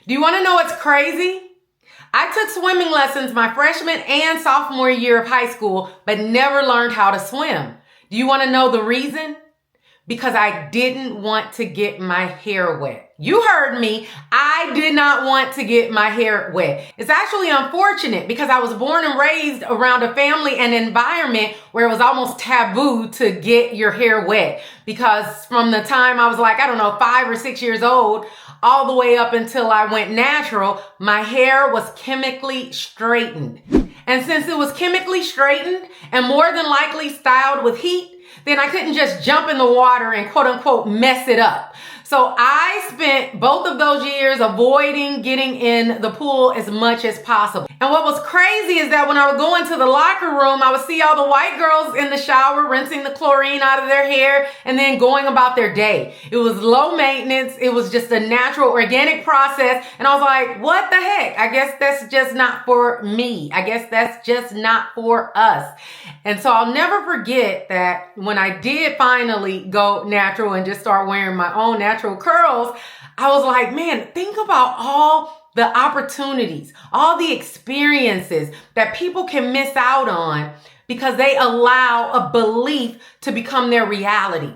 Do you want to know what's crazy? I took swimming lessons my freshman and sophomore year of high school, but never learned how to swim. Do you want to know the reason? Because I didn't want to get my hair wet. You heard me. I did not want to get my hair wet. It's actually unfortunate because I was born and raised around a family and environment where it was almost taboo to get your hair wet. Because from the time I was 5 or 6 years old, all the way up until I went natural, my hair was chemically straightened. And since it was chemically straightened and more than likely styled with heat, then I couldn't just jump in the water and quote unquote mess it up. So I spent both of those years avoiding getting in the pool as much as possible. And what was crazy is that when I would go into the locker room, I would see all the white girls in the shower rinsing the chlorine out of their hair and then going about their day. It was low maintenance. It was just a natural organic process. And I was like, what the heck? I guess that's just not for me. I guess that's just not for us. And so I'll never forget that when I did finally go natural and just start wearing my own natural curls, I was like, man, think about all the opportunities, all the experiences that people can miss out on because they allow a belief to become their reality.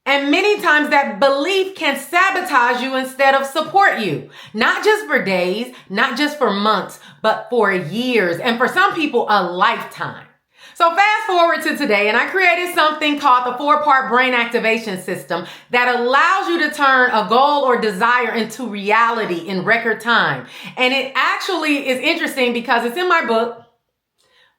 And many times that belief can sabotage you instead of support you, not just for days, not just for months, but for years, and for some people, a lifetime. So fast forward to today, and I created something called the 4-part brain activation system that allows you to turn a goal or desire into reality in record time. And it actually is interesting because it's in my book,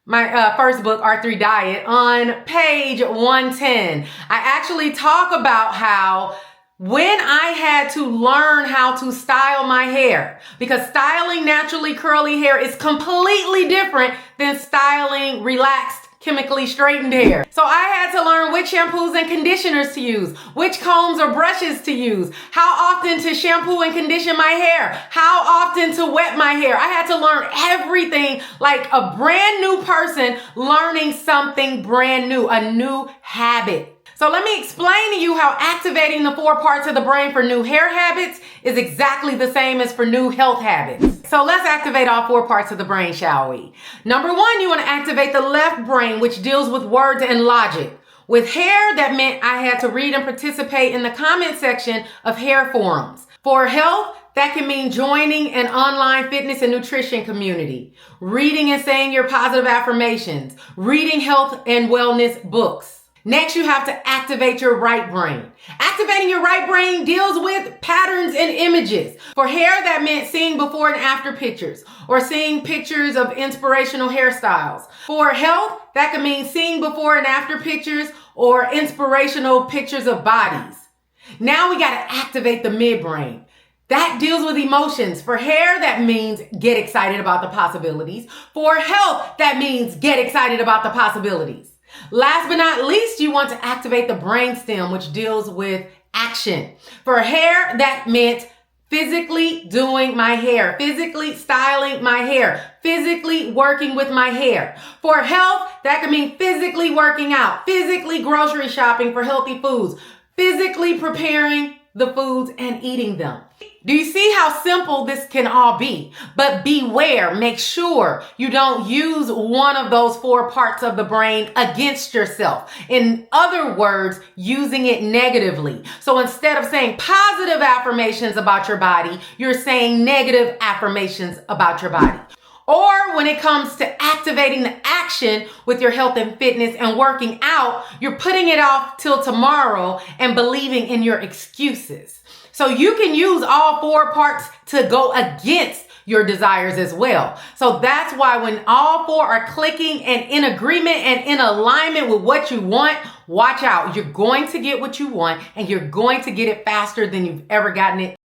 my first book, R3 Diet, on page 110. I actually talk about how when I had to learn how to style my hair, because styling naturally curly hair is completely different than styling relaxed, chemically straightened hair. So I had to learn which shampoos and conditioners to use, which combs or brushes to use, how often to shampoo and condition my hair, how often to wet my hair. I had to learn everything like a brand new person learning something brand new, a new habit. So let me explain to you how activating the 4 parts of the brain for new hair habits is exactly the same as for new health habits. So let's activate all 4 parts of the brain, shall we? Number 1, you want to activate the left brain, which deals with words and logic. With hair, that meant I had to read and participate in the comment section of hair forums. For health, that can mean joining an online fitness and nutrition community, reading and saying your positive affirmations, reading health and wellness books. Next, you have to activate your right brain. Activating your right brain deals with patterns and images. For hair, that meant seeing before and after pictures or seeing pictures of inspirational hairstyles. For health, that could mean seeing before and after pictures or inspirational pictures of bodies. Now we got to activate the midbrain. That deals with emotions. For hair, that means get excited about the possibilities. For health, that means get excited about the possibilities. Last but not least, you want to activate the brainstem, which deals with action. For hair, that meant physically doing my hair, physically styling my hair, physically working with my hair. For health, that could mean physically working out, physically grocery shopping for healthy foods, physically preparing the foods and eating them. Do you see how simple this can all be? But beware, make sure you don't use one of those 4 parts of the brain against yourself. In other words, using it negatively. So instead of saying positive affirmations about your body, you're saying negative affirmations about your body. Or when it comes to activating the action with your health and fitness and working out, you're putting it off till tomorrow and believing in your excuses. So you can use all 4 parts to go against your desires as well. So that's why when all 4 are clicking and in agreement and in alignment with what you want, watch out. You're going to get what you want and you're going to get it faster than you've ever gotten it